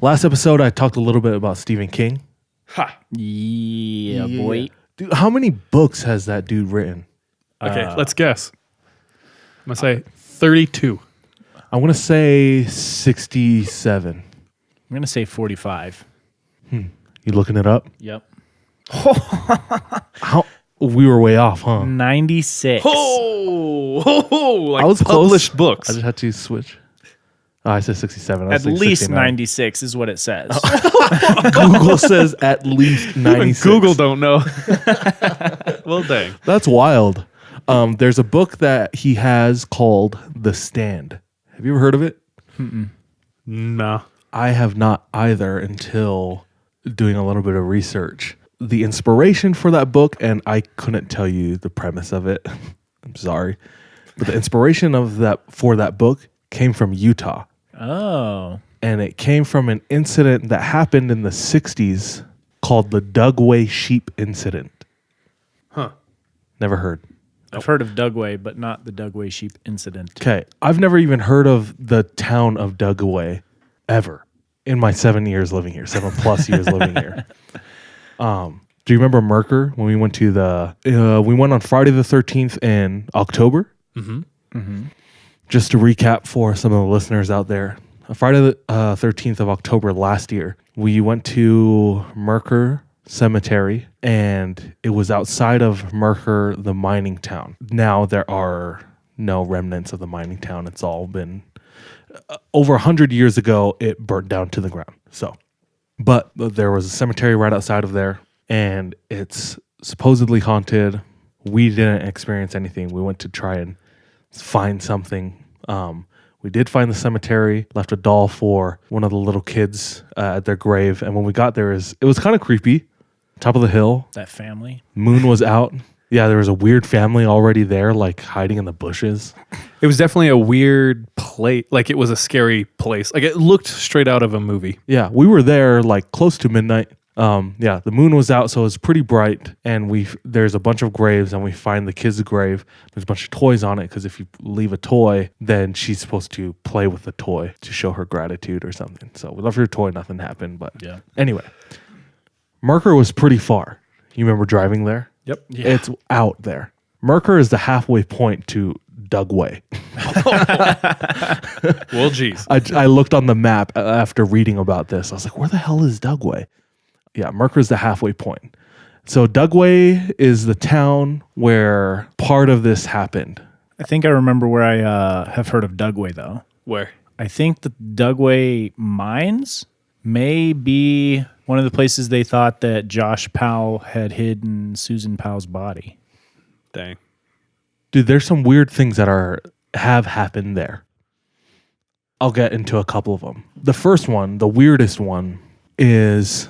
Last episode, I talked a little bit about Stephen King. Ha. Yeah, boy. Dude, how many books has that dude written? Okay, let's guess. I'm going to say 32. I want to say 67. I'm going to say 45. You looking it up? Yep. How we were way off, huh? 96. Like I was published close. books. I just had to switch. Oh, I said 67. I At was like least 69. 96 is what it says. Google says at least 96. Google don't know. Well, dang. That's wild. There's a book that he has called The Stand. Have you ever heard of it? No. I have not either until doing a little bit of research. The inspiration for that book, and I couldn't tell you the premise of it. I'm sorry. But the inspiration of for that book came from Utah. Oh. And it came from an incident that happened in the 60s called the Dugway sheep incident. Huh. Never heard. I've heard of Dugway, but not the Dugway sheep incident. Okay. I've never even heard of the town of Dugway ever in my 7 years living here, 7+ years living here. Do you remember Merker when we went to we went on Friday the 13th in October? Just to recap for some of the listeners out there, Friday the 13th of October last year, we went to Merker Cemetery, and it was outside of Merker, the mining town. Now there are no remnants of the mining town. It's all been over 100 years ago. It burnt down to the ground. But there was a cemetery right outside of there, and it's supposedly haunted. We didn't experience anything. We went to try and find something. We did find the cemetery, left a doll for one of the little kids at their grave. And when we got there, it was kind of creepy. Top of the hill. That family. Moon was out. Yeah, there was a weird family already there, like hiding in the bushes. It was definitely a weird place. Like, it was a scary place. Like, it looked straight out of a movie. Yeah, we were there like close to midnight. Yeah, the moon was out, so it was pretty bright. And there's a bunch of graves, and we find the kid's grave. There's a bunch of toys on it, because if you leave a toy, then she's supposed to play with the toy to show her gratitude or something. So we left her toy, nothing happened. But Yeah. Anyway, Merker was pretty far. You remember driving there? Yep. Yeah. It's out there. Merker is the halfway point to Dugway. Well, geez. I looked on the map after reading about this. I was like, where the hell is Dugway? Yeah, Merker is the halfway point. So Dugway is the town where part of this happened. I think I remember where I have heard of Dugway, though. Where? I think the Dugway mines may be one of the places they thought that Josh Powell had hidden Susan Powell's body. Dang. Dude, there's some weird things that have happened there. I'll get into a couple of them. The first one, the weirdest one, is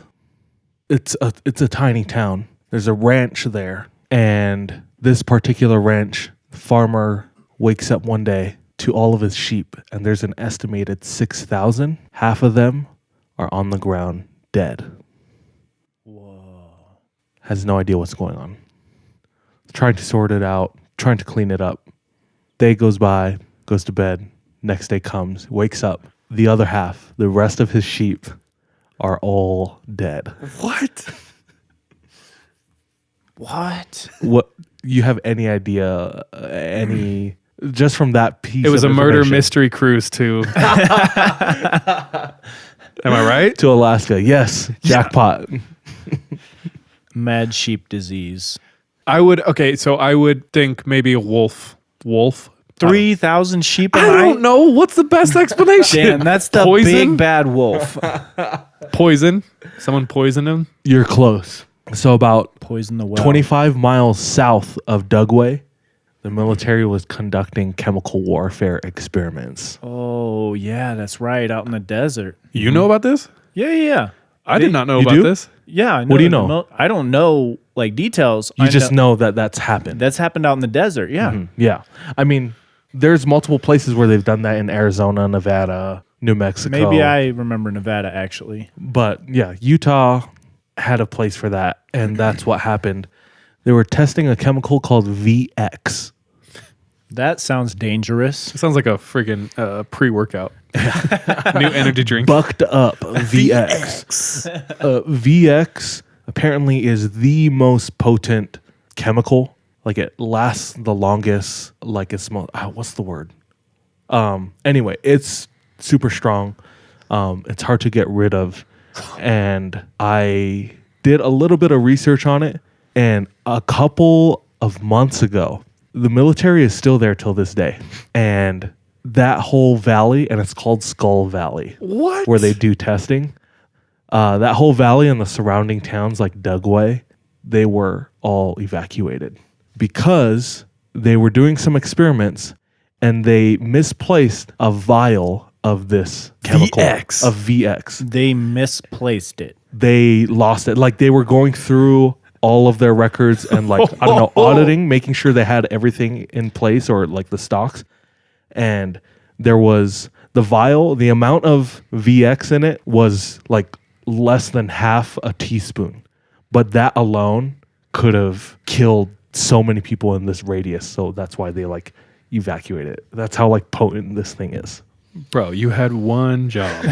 it's a tiny town. There's a ranch there, and this particular ranch farmer wakes up one day to all of his sheep, and there's an estimated 6,000. Half of them are on the ground dead. Whoa. Has no idea what's going on. Trying to sort it out, trying to clean it up. Day goes by, goes to bed. Next day comes, wakes up. The other half, the rest of his sheep, are all dead. What? What? You have any idea? Just from that piece? It was of a murder information. mystery cruise to. Am I right? To Alaska. Yes, jackpot. Mad sheep disease. I would think maybe a wolf. 3,000 sheep a I night? don't know. What's the best explanation? Damn, that's the Poison? big bad wolf. Poison. Someone poisoned him. You're close. So about Poison the well. 25 miles south of Dugway, the military was conducting chemical warfare experiments. Oh, yeah, that's right. Out in the desert. You know about this? Yeah. I did not know You about do? this. Yeah. I know What do you the know? I don't know like details. You I just know that that's happened. that's happened out in the desert. Yeah. Yeah. I mean, there's multiple places where they've done that in Arizona, Nevada, New Mexico. Maybe I remember Nevada actually. But yeah, Utah had a place for that, and that's what happened. They were testing a chemical called VX. That sounds dangerous. It sounds like a friggin' pre-workout. New energy drink. Bucked up VX. VX apparently is the most potent chemical. Like it lasts the longest. Like it's what's the word? Anyway, it's super strong. It's hard to get rid of, and I did a little bit of research on it. And a couple of months ago, the military is still there till this day, and that whole valley, and it's called Skull Valley. What? Where they do testing. That whole valley and the surrounding towns like Dugway, they were all evacuated because they were doing some experiments and they misplaced a vial of this chemical VX. of VX. They misplaced it. They lost it. Like they were going through all of their records and like, I don't know, auditing, making sure they had everything in place or like the stocks. And there was the vial, the amount of VX in it was like less than half a teaspoon. But that alone could have killed so many people in this radius. So that's why they like evacuated it. That's how like potent this thing is. Bro, you had one job.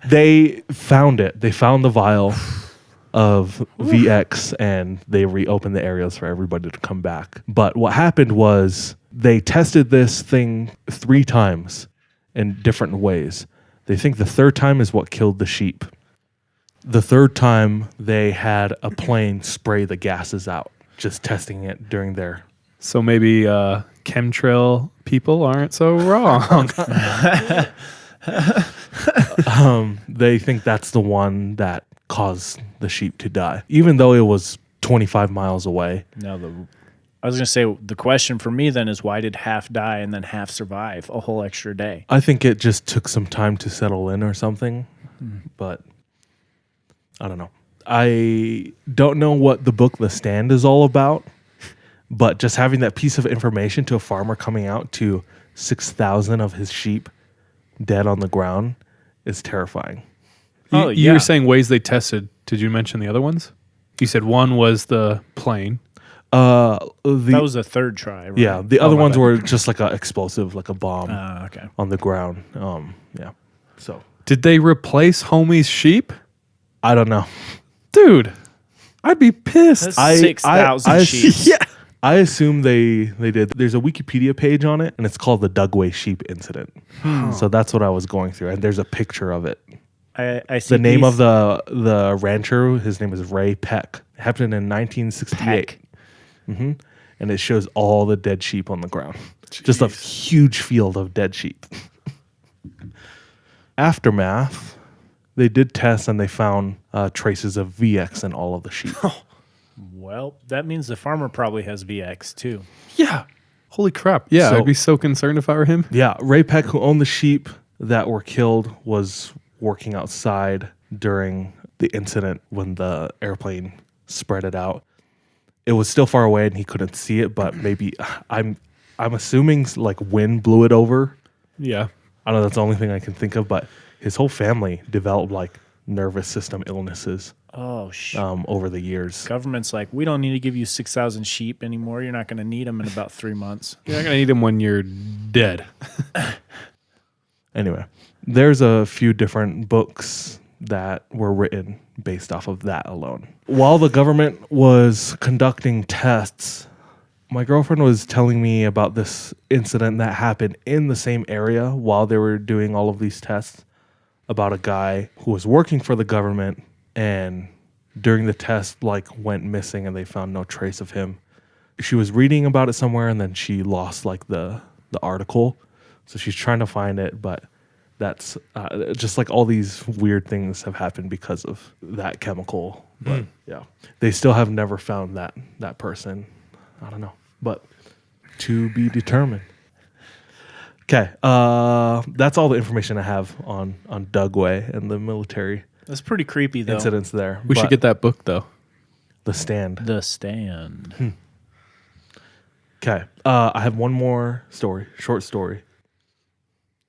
They found it. They found the vial of VX and they reopened the areas for everybody to come back. But what happened was they tested this thing 3 times in different ways. They think the 3rd time is what killed the sheep. The 3rd time they had a plane spray the gases out, just testing it during their... So maybe chemtrail people aren't so wrong. They think that's the one that caused the sheep to die, even though it was 25 miles away. Now, I was going to say, the question for me then is why did half die and then half survive a whole extra day? I think it just took some time to settle in or something, but I don't know. I don't know what the book The Stand is all about, but just having that piece of information to a farmer coming out to 6,000 of his sheep dead on the ground is terrifying. You were saying ways they tested. Did you mention the other ones? You said one was the plane. That was the 3rd try, right? Yeah, the other ones were just like an explosive, like a bomb Okay. on the ground. Yeah. So Did they replace homie's sheep? I don't know. Dude, I'd be pissed. That's 6,000 sheep. Yeah. I assume they did. There's a Wikipedia page on it, and it's called the Dugway sheep incident. So that's what I was going through, and there's a picture of it. I see The name of the rancher, his name is Ray Peck. It happened in 1968. And it shows all the dead sheep on the ground. Just a huge field of dead sheep. Aftermath, they did tests and they found traces of VX in all of the sheep. Well, that means the farmer probably has VX too. Yeah. Holy crap. Yeah, So- I'd be so concerned if I were him. Yeah, Ray Peck, who owned the sheep that were killed, was working outside during the incident when the airplane spread it out. It was still far away and he couldn't see it, but maybe I'm assuming like wind blew it over. Yeah. I don't know, that's the only thing I can think of, but his whole family developed like nervous system illnesses Oh, over the years. Government's like, we don't need to give you 6,000 sheep anymore. You're not going to need them in about 3 months. You're not going to need him when you're dead. Anyway, there's a few different books that were written based off of that alone. While the government was conducting tests, my girlfriend was telling me about this incident that happened in the same area while they were doing all of these tests about a guy who was working for the government and during the test like went missing and they found no trace of him. She was reading about it somewhere and then she lost like the article. So she's trying to find it, but that's just like all these weird things have happened because of that chemical. But yeah, they still have never found that person. I don't know, but to be determined. Okay, that's all the information I have on Dugway and the military That's pretty creepy, though. incidents there. We should get that book, though. The Stand. The Stand. Okay, I have one more story, short story.